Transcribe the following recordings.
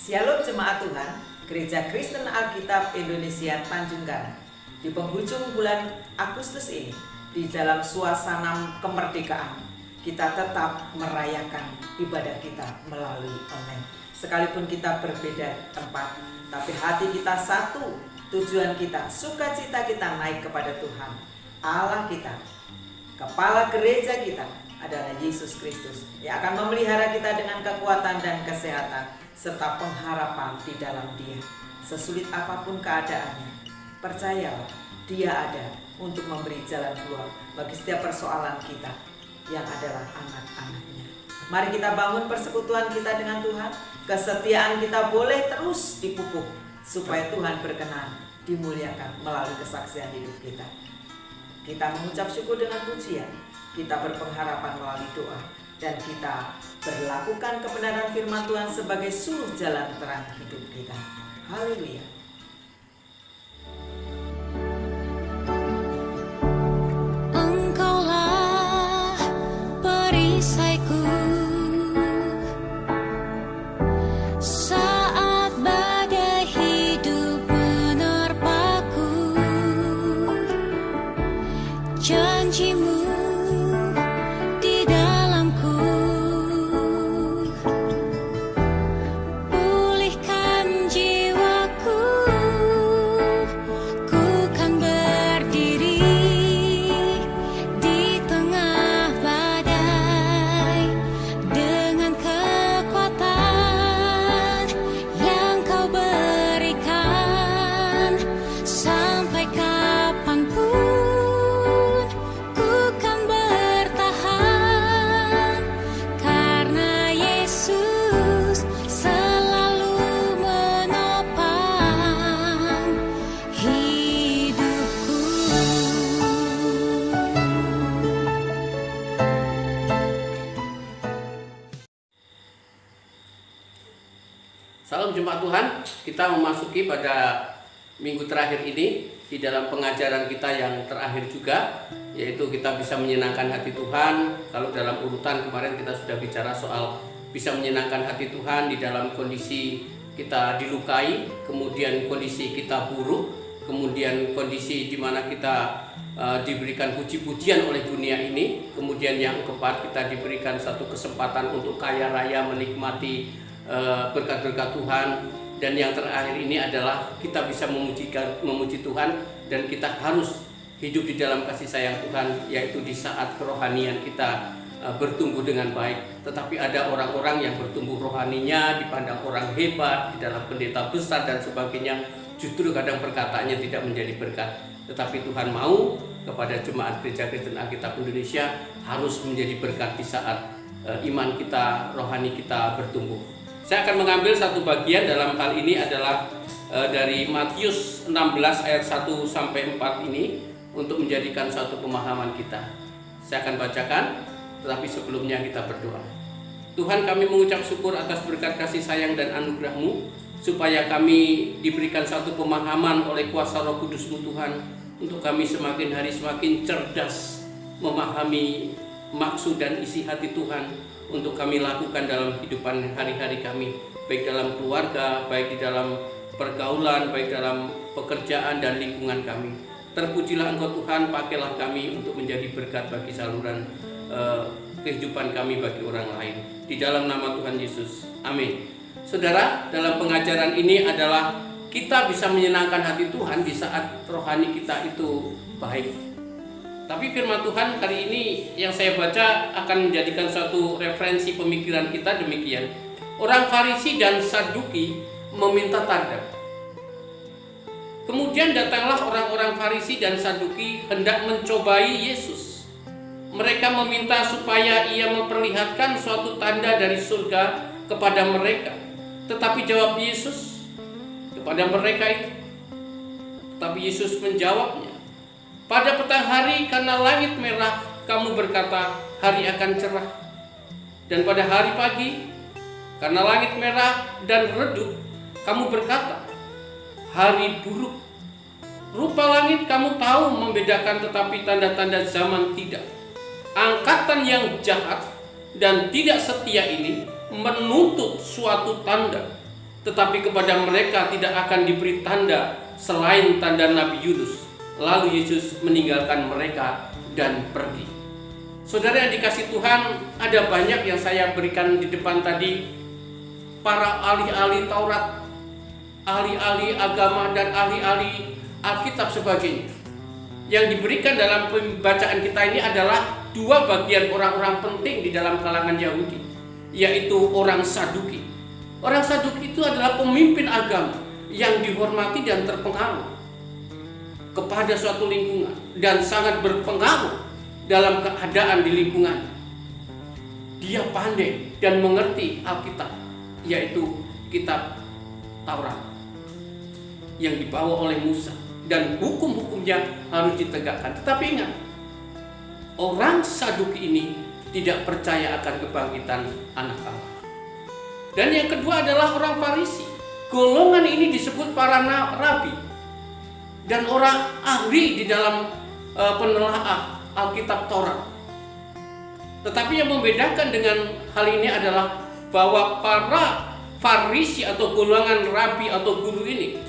Shalom jemaat Tuhan, Gereja Kristen Alkitab Indonesia Tanjung Karang. Di penghujung bulan Agustus ini, di dalam suasana kemerdekaan, kita tetap merayakan ibadah kita melalui online. Sekalipun kita berbeda tempat, tapi hati kita satu, tujuan kita, sukacita kita naik kepada Tuhan, Allah kita. Kepala gereja kita adalah Yesus Kristus yang akan memelihara kita dengan kekuatan dan kesehatan serta pengharapan di dalam Dia. Sesulit apapun keadaannya, percayalah Dia ada untuk memberi jalan keluar bagi setiap persoalan kita yang adalah anak-anaknya. Mari kita bangun persekutuan kita dengan Tuhan. Kesetiaan kita boleh terus dipupuk supaya Tuhan berkenan dimuliakan melalui kesaksian hidup kita. Kita mengucap syukur dengan pujian, kita berpengharapan melalui doa, dan kita berlakukan kebenaran firman Tuhan sebagai suluh jalan terang hidup kita. Haleluya. Engkaulah perisaiku saat badai hidup menerpaku. Janjimu di dalamku pulihkan jiwaku. Ku kan berdiri di tengah badai dengan kekuatan yang Kau berikan. Sampai kapanpun ku kan bertahan, karena Yesus selalu menopang hidupku. Salam jemaat Tuhan, kita memasuki pada minggu terakhir ini di dalam pengajaran kita yang terakhir juga, yaitu kita bisa menyenangkan hati Tuhan. Kalau dalam urutan kemarin kita sudah bicara soal bisa menyenangkan hati Tuhan di dalam kondisi kita dilukai, kemudian kondisi kita buruk, kemudian kondisi di mana kita diberikan puji-pujian oleh dunia ini, kemudian yang keempat kita diberikan satu kesempatan untuk kaya raya menikmati berkat-berkat Tuhan, dan yang terakhir ini adalah kita bisa memuji Tuhan, dan kita harus hidup di dalam kasih sayang Tuhan, yaitu di saat kerohanian kita bertumbuh dengan baik. Tetapi ada orang-orang yang bertumbuh rohaninya dipandang orang hebat di dalam pendeta besar dan sebagainya, justru kadang perkataannya tidak menjadi berkat. Tetapi Tuhan mau kepada jemaat Gereja Kristen Alkitab Indonesia harus menjadi berkat di saat iman kita, rohani kita bertumbuh. Saya akan mengambil satu bagian dalam hal ini adalah dari Matius 16 ayat 1 sampai 4 ini untuk menjadikan suatu pemahaman kita. Saya akan bacakan, tetapi sebelumnya kita berdoa. Tuhan, kami mengucap syukur atas berkat kasih sayang dan anugerah-Mu, supaya kami diberikan satu pemahaman oleh kuasa Roh Kudus-Mu Tuhan, untuk kami semakin hari semakin cerdas memahami maksud dan isi hati Tuhan untuk kami lakukan dalam kehidupan hari-hari kami, baik dalam keluarga, baik di dalam pergaulan, baik dalam pekerjaan dan lingkungan kami. Terpujilah Engkau Tuhan, pakailah kami untuk menjadi berkat bagi saluran kehidupan kami bagi orang lain. Di dalam nama Tuhan Yesus, amin. Saudara, dalam pengajaran ini adalah kita bisa menyenangkan hati Tuhan di saat rohani kita itu baik. Tapi firman Tuhan kali ini yang saya baca akan menjadikan suatu referensi pemikiran kita demikian. Orang Farisi dan Saduki meminta tanda. Kemudian datanglah orang-orang Farisi dan Saduki hendak mencobai Yesus. Mereka meminta supaya ia memperlihatkan suatu tanda dari surga kepada mereka. Tetapi jawab Yesus kepada mereka itu. Tetapi Yesus menjawabnya, pada petang hari karena langit merah kamu berkata hari akan cerah, dan pada hari pagi karena langit merah dan redup kamu berkata hari buruk. Rupa langit kamu tahu membedakan, tetapi tanda-tanda zaman tidak. Angkatan yang jahat dan tidak setia ini menuntut suatu tanda, tetapi kepada mereka tidak akan diberi tanda selain tanda Nabi Yunus. Lalu Yesus meninggalkan mereka dan pergi. Saudara yang dikasih Tuhan, ada banyak yang saya berikan di depan tadi, para ahli-ahli Taurat, ahli-ahli agama, dan ahli-ahli Alkitab sebagainya. Yang diberikan dalam pembacaan kita ini adalah dua bagian orang-orang penting di dalam kalangan Yahudi, yaitu orang Saduki. Orang Saduki itu adalah pemimpin agama yang dihormati dan terpengaruh kepada suatu lingkungan dan sangat berpengaruh dalam keadaan di lingkungan. Dia pandai dan mengerti Alkitab, yaitu kitab Taurat yang dibawa oleh Musa, dan hukum-hukumnya harus ditegakkan. Tetapi ingat, orang Saduki ini tidak percaya akan kebangkitan anak Allah. Dan yang kedua adalah orang Farisi. Golongan ini disebut para rabi dan orang ahli di dalam penelaah Alkitab Taurat. Tetapi yang membedakan dengan hal ini adalah bahwa para Farisi atau golongan rabi atau guru ini,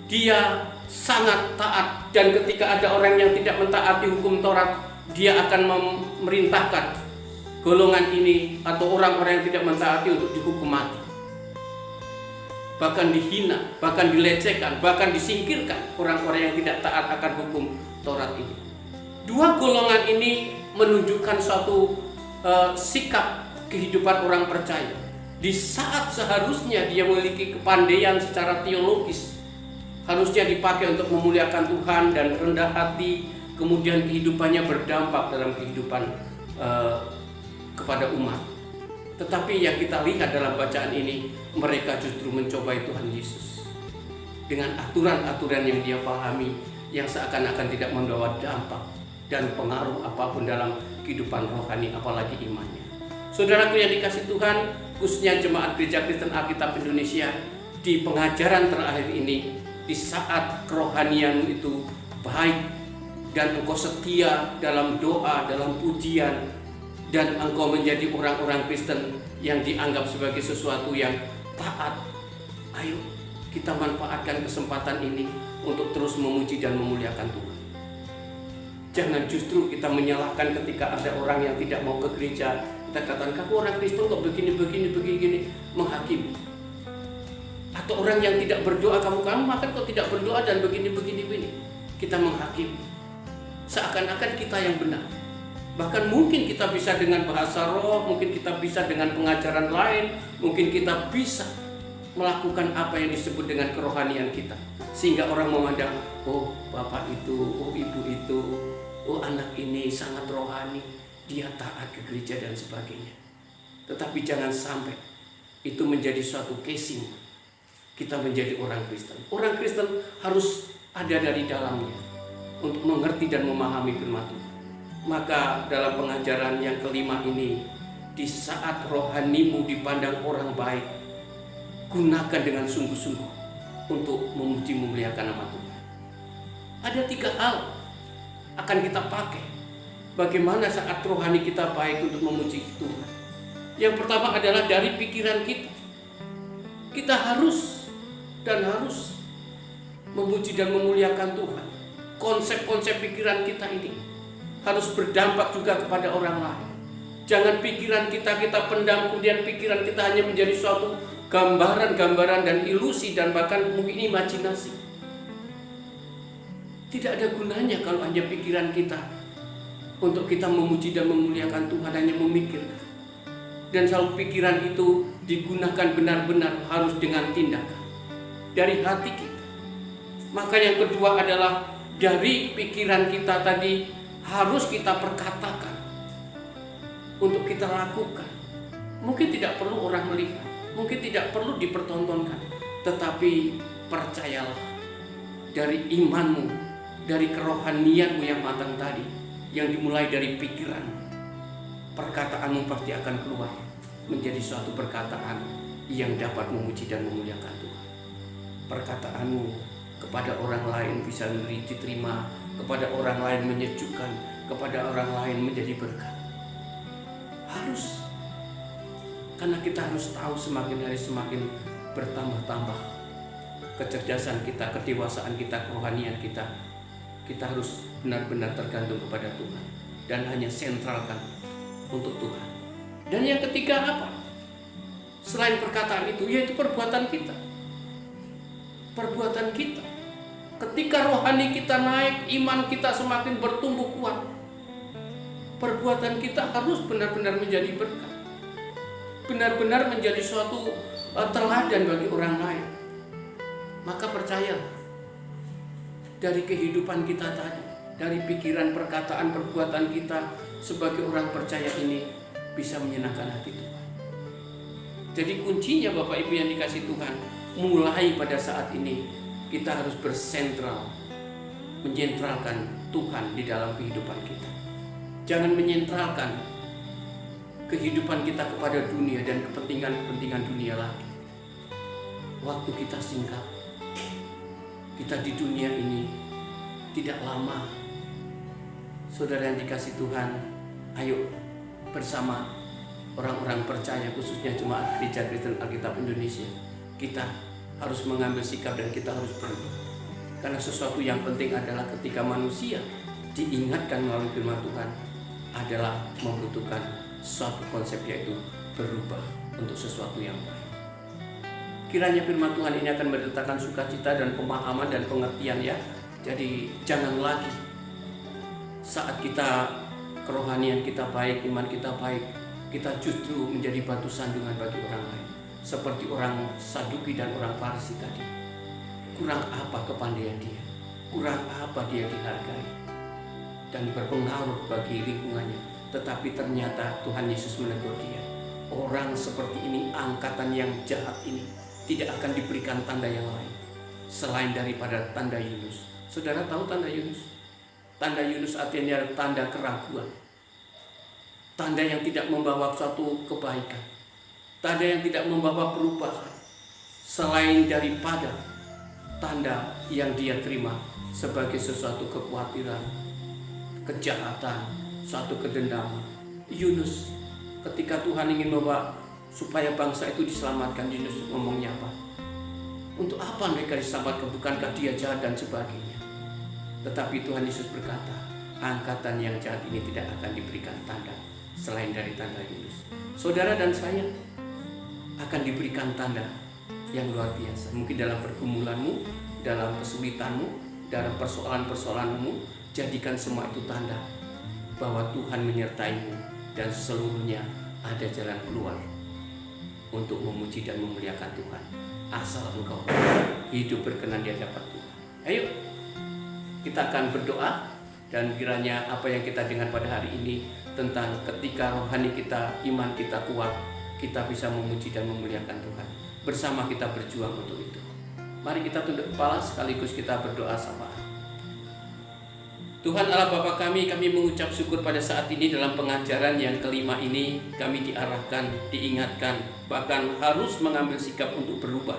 dia sangat taat, dan ketika ada orang yang tidak mentaati hukum Taurat, dia akan memerintahkan golongan ini atau orang-orang yang tidak mentaati untuk dihukum mati, bahkan dihina, bahkan dilecehkan, bahkan disingkirkan orang-orang yang tidak taat akan hukum Taurat ini. Dua golongan ini menunjukkan suatu sikap kehidupan orang percaya. Di saat seharusnya dia memiliki kepandaian secara teologis, harusnya dipakai untuk memuliakan Tuhan dan rendah hati, kemudian kehidupannya berdampak dalam kehidupan kepada umat. Tetapi yang kita lihat dalam bacaan ini, mereka justru mencobai Tuhan Yesus dengan aturan-aturan yang dia pahami, yang seakan-akan tidak membawa dampak dan pengaruh apapun dalam kehidupan rohani, apalagi imannya. Saudaraku yang dikasih Tuhan, khususnya jemaat Gereja Kristen Alkitab Indonesia, di pengajaran terakhir ini, di saat kerohanianmu itu baik dan engkau setia dalam doa, dalam pujian, dan engkau menjadi orang-orang Kristen yang dianggap sebagai sesuatu yang taat, ayo kita manfaatkan kesempatan ini untuk terus memuji dan memuliakan Tuhan. Jangan justru kita menyalahkan ketika ada orang yang tidak mau ke gereja. Kita katakan, kamu orang Kristen kok begini, menghakimi. Atau orang yang tidak berdoa, kamu makan kok tidak berdoa dan begini. Kita menghakimi. Seakan-akan kita yang benar. Bahkan mungkin kita bisa dengan bahasa roh, mungkin kita bisa dengan pengajaran lain, mungkin kita bisa melakukan apa yang disebut dengan kerohanian kita, sehingga orang memandang, oh bapak itu, oh ibu itu, oh anak ini sangat rohani, dia taat ke gereja dan sebagainya. Tetapi jangan sampai itu menjadi suatu casing kita menjadi orang Kristen. Orang Kristen harus ada dari dalamnya untuk mengerti dan memahami firman Tuhan. Maka dalam pengajaran yang kelima ini, di saat rohanimu dipandang orang baik, gunakan dengan sungguh-sungguh untuk memuji memuliakan nama Tuhan. Ada 3 hal akan kita pakai bagaimana saat rohani kita baik untuk memuji Tuhan. Yang pertama adalah dari pikiran kita. Kita harus memuji dan memuliakan Tuhan. Konsep-konsep pikiran kita ini harus berdampak juga kepada orang lain. Jangan pikiran kita pendam, kemudian pikiran kita hanya menjadi suatu gambaran-gambaran dan ilusi dan bahkan mungkin imajinasi. Tidak ada gunanya kalau hanya pikiran kita untuk kita memuji dan memuliakan Tuhan, hanya memikirkan. Dan selalu pikiran itu digunakan benar-benar harus dengan tindakan dari hati kita. Maka yang kedua adalah dari pikiran kita tadi harus kita perkatakan untuk kita lakukan. Mungkin tidak perlu orang melihat, mungkin tidak perlu dipertontonkan, tetapi percayalah, dari imanmu, dari kerohanianmu yang matang tadi, yang dimulai dari pikiran, perkataanmu pasti akan keluar menjadi suatu perkataan yang dapat memuji dan memuliakan Tuhan. Perkataanmu kepada orang lain bisa diterima, kepada orang lain menyejukkan, kepada orang lain menjadi berkat. Harus, karena kita harus tahu semakin hari semakin bertambah-tambah kecerdasan kita, kedewasaan kita, kerohanian kita. Kita harus benar-benar tergantung kepada Tuhan dan hanya sentralkan untuk Tuhan. Dan yang ketiga apa? Selain perkataan itu, yaitu perbuatan kita. Perbuatan kita. Ketika rohani kita naik, iman kita semakin bertumbuh kuat, perbuatan kita harus benar-benar menjadi berkat, benar-benar menjadi suatu teladan bagi orang lain. Maka percayalah, dari kehidupan kita tadi, dari pikiran, perkataan, perbuatan kita sebagai orang percaya ini bisa menyenangkan hati Tuhan. Jadi kuncinya Bapak Ibu yang dikasih Tuhan, mulai pada saat ini kita harus bersentral, menyentralkan Tuhan di dalam kehidupan kita. Jangan menyentralkan kehidupan kita kepada dunia dan kepentingan-kepentingan dunia lagi. Waktu kita singkat, kita di dunia ini tidak lama. Saudara yang dikasih Tuhan, ayo bersama orang-orang percaya, khususnya jemaat Gereja Kristen Alkitab Indonesia, kita harus mengambil sikap dan kita harus berubah. Karena sesuatu yang penting adalah ketika manusia diingatkan melalui firman Tuhan adalah membutuhkan suatu konsep, yaitu berubah untuk sesuatu yang baik. Kiranya firman Tuhan ini akan mendatangkan sukacita dan pemahaman dan pengertian ya. Jadi jangan lagi saat kita kerohanian kita baik, iman kita baik, kita justru menjadi batu sandungan bagi orang lain. Seperti orang Saduki dan orang Farisi tadi. Kurang apa kepandaian dia? Kurang apa dia dihargai? Dan berpengaruh bagi lingkungannya. Tetapi ternyata Tuhan Yesus menegur dia. Orang seperti ini, angkatan yang jahat ini, tidak akan diberikan tanda yang lain selain daripada tanda Yunus. Saudara tahu tanda Yunus? Tanda Yunus artinya tanda keraguan. Tanda yang tidak membawa suatu kebaikan. Tanda yang tidak membawa perubahan. Selain daripada tanda yang dia terima sebagai sesuatu kekhawatiran, kejahatan, suatu kedendaman. Yunus ketika Tuhan ingin membawa supaya bangsa itu diselamatkan, Yunus ngomongnya apa? Untuk apa mereka diselamatkan? Bukankah dia jahat dan sebagainya? Tetapi Tuhan Yesus berkata, angkatan yang jahat ini tidak akan diberikan tanda selain dari tanda Yunus. Saudara dan saya akan diberikan tanda yang luar biasa. Mungkin dalam pergumulanmu, dalam kesulitanmu, dalam persoalan-persoalanmu, jadikan semua itu tanda bahwa Tuhan menyertaimu dan seluruhnya ada jalan keluar untuk memuji dan memuliakan Tuhan. Asal engkau hidup berkenan di hadapan Tuhan. Ayo, kita akan berdoa dan kiranya apa yang kita dengar pada hari ini tentang ketika rohani kita, iman kita kuat, kita bisa memuji dan memuliakan Tuhan. Bersama kita berjuang untuk itu. Mari kita tunduk kepala sekaligus kita berdoa sama. Tuhan Allah Bapa kami mengucap syukur pada saat ini dalam pengajaran yang kelima ini kami diarahkan, diingatkan, bahkan harus mengambil sikap untuk berubah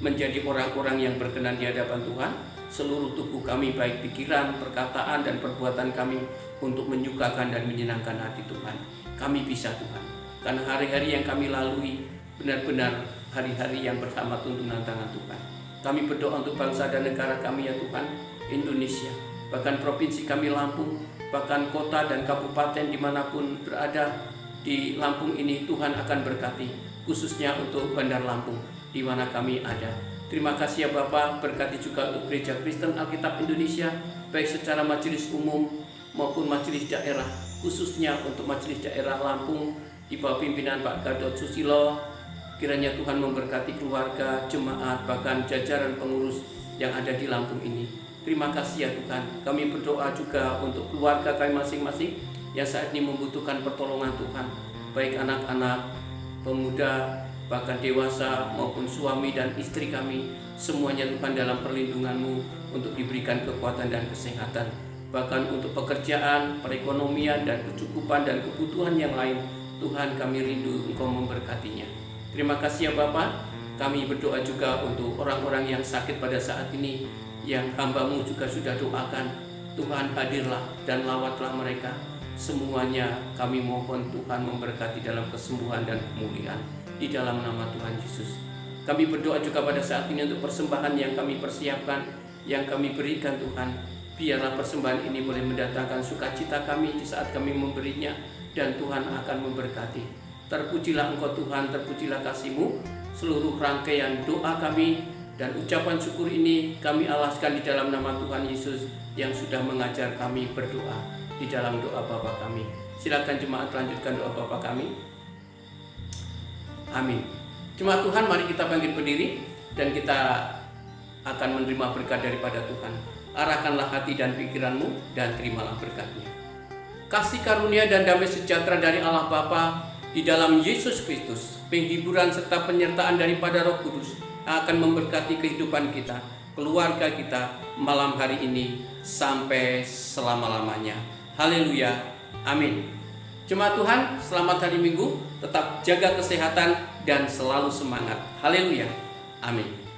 menjadi orang-orang yang berkenan di hadapan Tuhan. Seluruh tubuh kami, baik pikiran, perkataan, dan perbuatan kami untuk menyukakan dan menyenangkan hati Tuhan. Kami bisa Tuhan, karena hari-hari yang kami lalui benar-benar hari-hari yang bersama tuntunan tangan Tuhan. Kami berdoa untuk bangsa dan negara kami ya Tuhan, Indonesia, bahkan provinsi kami Lampung, bahkan kota dan kabupaten dimanapun berada di Lampung ini Tuhan akan berkati, khususnya untuk Bandar Lampung di mana kami ada. Terima kasih ya Bapak, berkati juga untuk Gereja Kristen Alkitab Indonesia, baik secara majelis umum maupun majelis daerah, khususnya untuk majelis daerah Lampung di bawah pimpinan Pak Gadot Susilo. Kiranya Tuhan memberkati keluarga, jemaat, bahkan jajaran pengurus yang ada di Lampung ini. Terima kasih ya Tuhan. Kami berdoa juga untuk keluarga kami masing-masing yang saat ini membutuhkan pertolongan Tuhan, baik anak-anak, pemuda, bahkan dewasa maupun suami dan istri kami. Semuanya Tuhan dalam perlindungan-Mu untuk diberikan kekuatan dan kesehatan, bahkan untuk pekerjaan, perekonomian, dan kecukupan dan kebutuhan yang lain. Tuhan kami rindu Engkau memberkatinya. Terima kasih ya Bapak. Kami berdoa juga untuk orang-orang yang sakit pada saat ini, yang hamba-Mu juga sudah doakan. Tuhan hadirlah dan lawatlah mereka. Semuanya kami mohon Tuhan memberkati dalam kesembuhan dan pemulihan di dalam nama Tuhan Yesus. Kami berdoa juga pada saat ini untuk persembahan yang kami persiapkan, yang kami berikan Tuhan. Biarlah persembahan ini boleh mendatangkan sukacita kami di saat kami memberinya, dan Tuhan akan memberkati. Terpujilah Engkau Tuhan, terpujilah kasih-Mu. Seluruh rangkaian doa kami dan ucapan syukur ini kami alaskan di dalam nama Tuhan Yesus yang sudah mengajar kami berdoa di dalam doa Bapa kami. Silakan jemaat lanjutkan doa Bapa kami. Amin. Jemaat Tuhan, mari kita bangkit berdiri dan kita akan menerima berkat daripada Tuhan. Arahkanlah hati dan pikiranmu dan terimalah berkatnya. Kasih karunia dan damai sejahtera dari Allah Bapa di dalam Yesus Kristus, penghiburan serta penyertaan daripada Roh Kudus akan memberkati kehidupan kita, keluarga kita malam hari ini sampai selama-lamanya. Haleluya. Amin. Jemaat Tuhan, selamat hari Minggu, tetap jaga kesehatan dan selalu semangat. Haleluya. Amin.